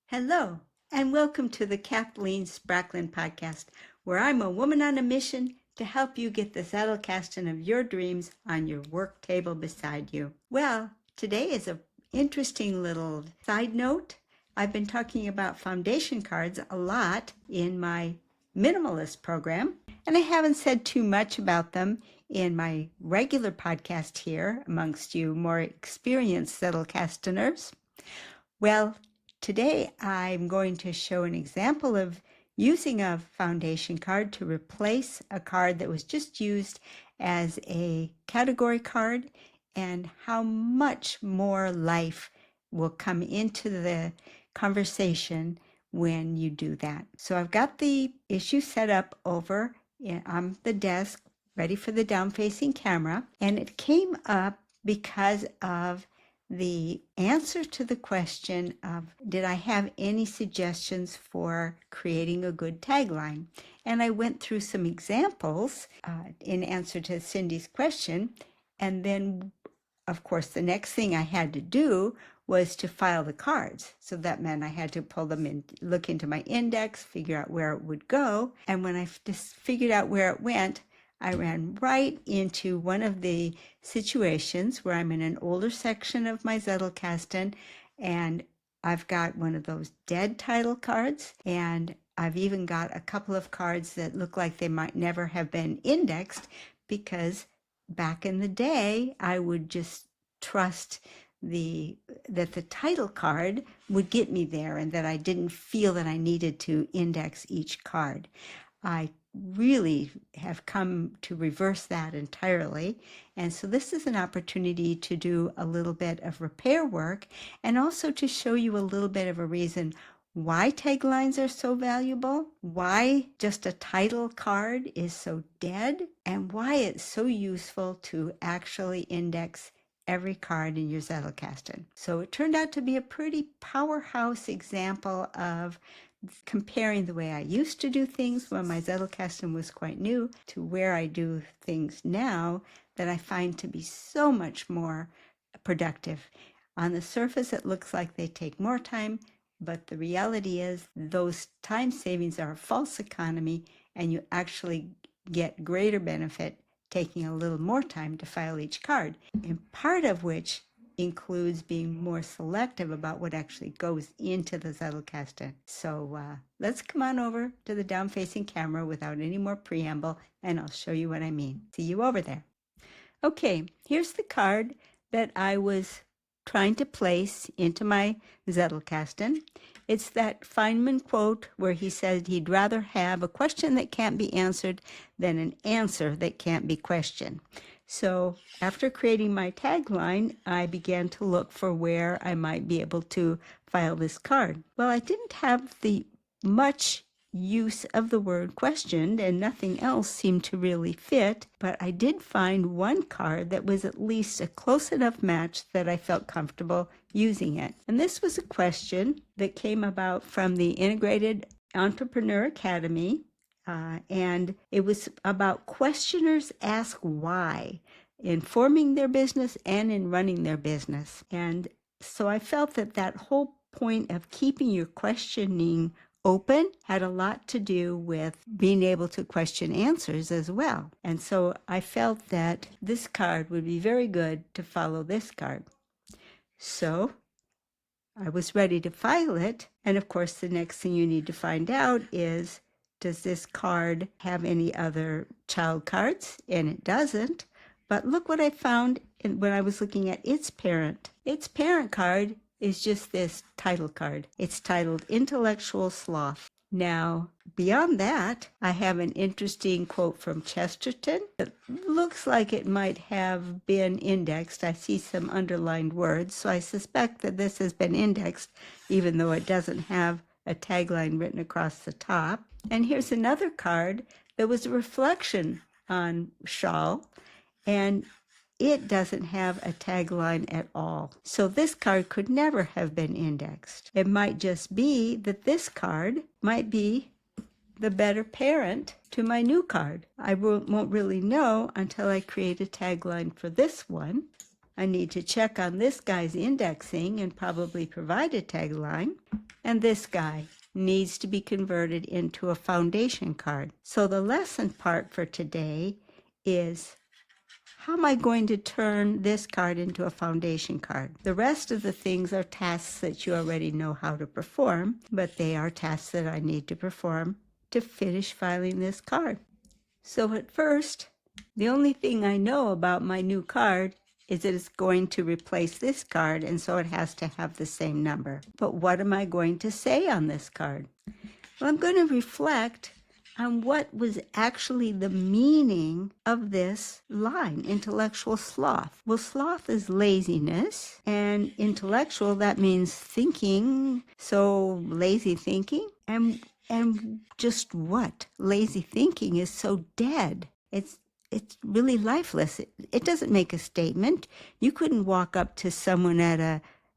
Hello, and welcome to the Kathleen Spracklin podcast, where I'm a woman on a mission to help you get the Zettelkasten of your dreams on your work table beside you. Well, today is an interesting little side note. I've been talking about foundation cards a lot in my minimalist program, and I haven't said too much about them in my regular podcast here amongst you more experienced Zettelkasteners. Well, today I'm going to show an example of using a foundation card to replace a card that was just used as a category card and how much more life will come into the conversation when you do that. So I've got the issue set up over on the desk, ready for the down-facing camera, and it came up because of the answer to the question of, did I have any suggestions for creating a good tagline? And I went through some examples in answer to Cindy's question. And then, of course, the next thing I had to do was to file the cards. So that meant I had to pull them in, look into my index, figure out where it would go. And when I just figured out where it went, I ran right into one of the situations where I'm in an older section of my Zettelkasten, and I've got one of those dead title cards, and I've even got a couple of cards that look like they might never have been indexed, because back in the day, I would just trust that the title card would get me there and that I didn't feel that I needed to index each card. I really have come to reverse that entirely. And so this is an opportunity to do a little bit of repair work and also to show you a little bit of a reason why taglines are so valuable, why just a title card is so dead, and why it's so useful to actually index every card in your Zettelkasten. So it turned out to be a pretty powerhouse example of comparing the way I used to do things when my Zettelkasten was quite new to where I do things now that I find to be so much more productive. On the surface, it looks like they take more time, but the reality is those time savings are a false economy, and you actually get greater benefit taking a little more time to file each card, and part of which includes being more selective about what actually goes into the Zettelkasten. So let's come on over to the down-facing camera without any more preamble, and I'll show you what I mean. See you over there. Okay, here's the card that I was trying to place into my Zettelkasten. It's that Feynman quote where he said he'd rather have a question that can't be answered than an answer that can't be questioned. So after creating my tagline, I began to look for where I might be able to file this card. Well, I didn't have the much use of the word questioned, and nothing else seemed to really fit, but I did find one card that was at least a close enough match that I felt comfortable using it. And this was a question that came about from the Integrated Entrepreneur Academy, and it was about questioners ask why in forming their business and in running their business. And so I felt that that whole point of keeping your questioning open had a lot to do with being able to question answers as well. And so I felt that this card would be very good to follow this card. So I was ready to file it. And of course, the next thing you need to find out is, does this card have any other child cards? And it doesn't. But look what I found when I was looking at its parent. Its parent card is just this title card. It's titled Intellectual Sloth. Now, beyond that, I have an interesting quote from Chesterton. It looks like it might have been indexed. I see some underlined words, so I suspect that this has been indexed, even though it doesn't have a tagline written across the top. And here's another card that was a reflection on Shaw, and it doesn't have a tagline at all. So this card could never have been indexed. It might just be that this card might be the better parent to my new card. I won't really know until I create a tagline for this one. I need to check on this guy's indexing and probably provide a tagline. And this guy needs to be converted into a foundation card. So the lesson part for today is, how am I going to turn this card into a foundation card? The rest of the things are tasks that you already know how to perform, but they are tasks that I need to perform to finish filing this card. So at first, the only thing I know about my new card is that it's going to replace this card, and so it has to have the same number. But what am I going to say on this card? Well, I'm going to reflect on what was actually the meaning of this line, intellectual sloth. Well, sloth is laziness, and intellectual, that means thinking, so lazy thinking. And just what? Lazy thinking is so dead. It's really lifeless. It doesn't make a statement. You couldn't walk up to someone at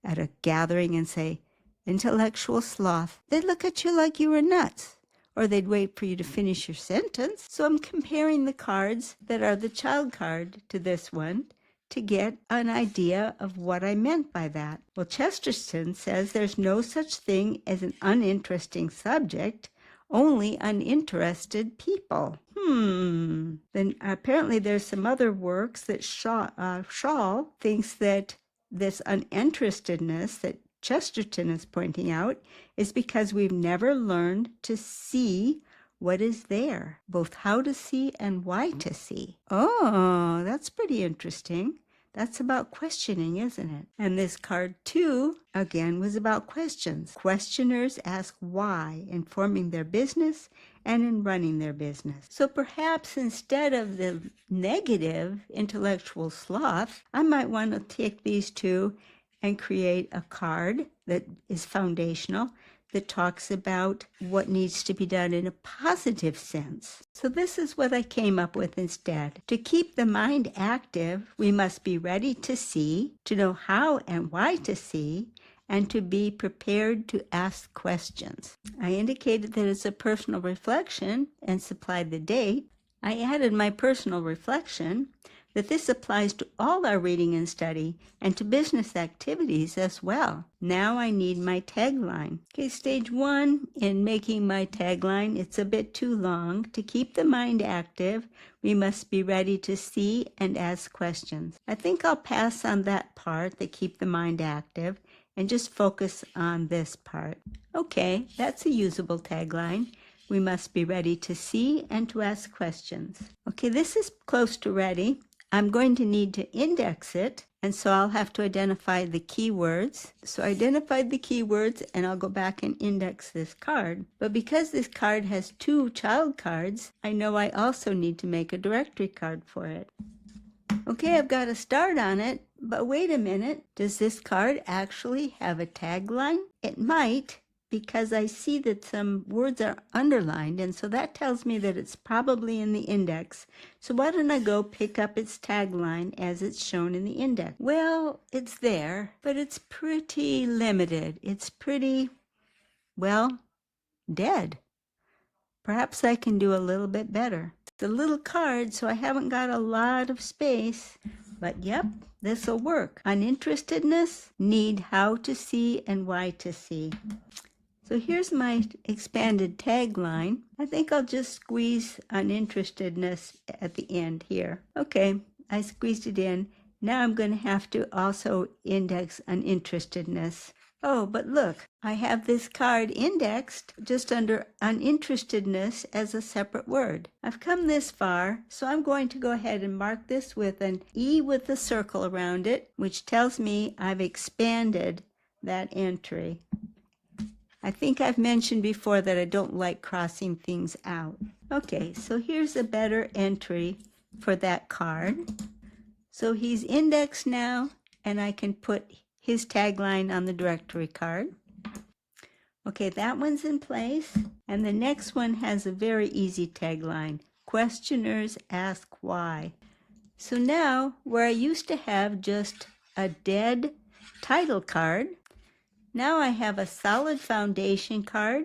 a gathering and say, intellectual sloth. They'd look at you like you were nuts, or they'd wait for you to finish your sentence. So I'm comparing the cards that are the child card to this one to get an idea of what I meant by that. Well, Chesterton says there's no such thing as an uninteresting subject, only uninterested people. Then apparently there's some other works that Shaw thinks that this uninterestedness that Chesterton is pointing out is because we've never learned to see what is there, both how to see and why to see. Oh, that's pretty interesting. That's about questioning, isn't it? And this card, too, again, was about questions. Questioners ask why in forming their business and in running their business. So perhaps instead of the negative intellectual sloth, I might want to take these two and create a card that is foundational, that talks about what needs to be done in a positive sense. So this is what I came up with instead. To keep the mind active, we must be ready to see, to know how and why to see, and to be prepared to ask questions. I indicated that it's a personal reflection and supplied the date. I added my personal reflection that this applies to all our reading and study and to business activities as well. Now I need my tagline. Okay, stage one in making my tagline, it's a bit too long. To keep the mind active, we must be ready to see and ask questions. I think I'll pass on that part, that keep the mind active, and just focus on this part. Okay, that's a usable tagline. We must be ready to see and to ask questions. Okay, this is close to ready. I'm going to need to index it, and so I'll have to identify the keywords. So I identified the keywords, and I'll go back and index this card. But because this card has two child cards, I know I also need to make a directory card for it. Okay, I've got a start on it, but wait a minute. Does this card actually have a tagline? It might, because I see that some words are underlined, and so that tells me that it's probably in the index. So why don't I go pick up its tagline as it's shown in the index? Well, it's there, but it's pretty limited. It's pretty, well, dead. Perhaps I can do a little bit better. It's a little card, so I haven't got a lot of space, but yep, this'll work. Uninterestedness, need how to see and why to see. So here's my expanded tagline. I think I'll just squeeze uninterestedness at the end here. Okay, I squeezed it in. Now I'm going to have to also index uninterestedness. Oh, but look, I have this card indexed just under uninterestedness as a separate word. I've come this far, so I'm going to go ahead and mark this with an E with a circle around it, which tells me I've expanded that entry. I think I've mentioned before that I don't like crossing things out. Okay, so here's a better entry for that card. So he's indexed now, and I can put his tagline on the directory card. Okay, that one's in place, and the next one has a very easy tagline. Questioners ask why. So now, where I used to have just a dead title card, now I have a solid foundation card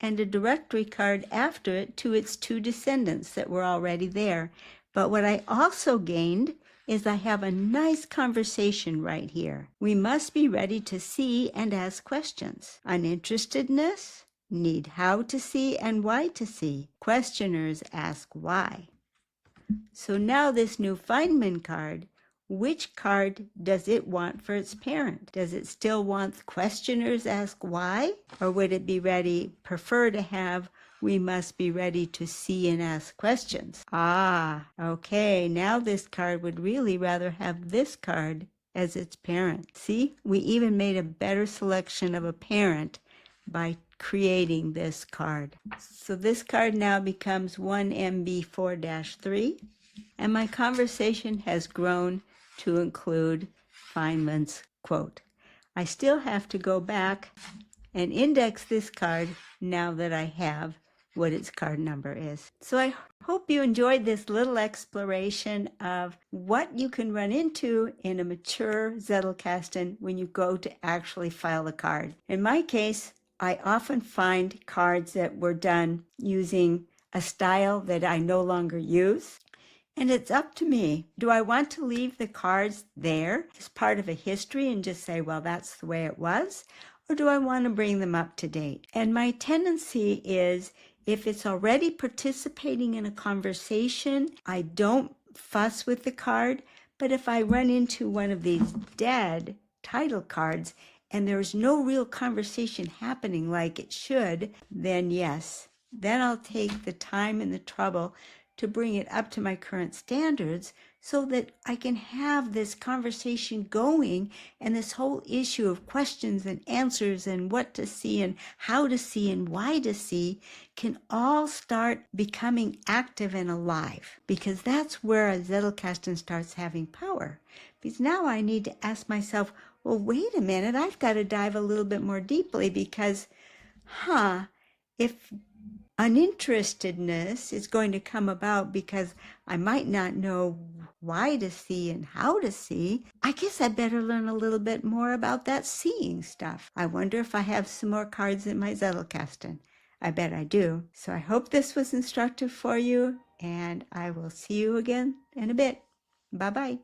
and a directory card after it to its two descendants that were already there. But what I also gained is I have a nice conversation right here. We must be ready to see and ask questions. Uninterestedness, need how to see and why to see. Questioners ask why. So now this new Feynman card, which card does it want for its parent? Does it still want questioners ask why? Or would it prefer to have we must be ready to see and ask questions? Ah, okay, now this card would really rather have this card as its parent. See, we even made a better selection of a parent by creating this card. So this card now becomes 1MB4-3. And my conversation has grown to include Feynman's quote. I still have to go back and index this card now that I have what its card number is. So I hope you enjoyed this little exploration of what you can run into in a mature Zettelkasten when you go to actually file a card. In my case, I often find cards that were done using a style that I no longer use. And it's up to me. Do I want to leave the cards there as part of a history and just say, well, that's the way it was? Or do I want to bring them up to date? And my tendency is, if it's already participating in a conversation, I don't fuss with the card. But if I run into one of these dead title cards and there's no real conversation happening like it should, then yes, then I'll take the time and the trouble to bring it up to my current standards so that I can have this conversation going, and this whole issue of questions and answers and what to see and how to see and why to see can all start becoming active and alive, because that's where a Zettelkasten starts having power. Because now I need to ask myself, well, wait a minute, I've got to dive a little bit more deeply, because, if uninterestedness is going to come about because I might not know why to see and how to see, I guess I better learn a little bit more about that seeing stuff. I wonder if I have some more cards in my Zettelkasten. I bet I do. So I hope this was instructive for you, and I will see you again in a bit. Bye-bye.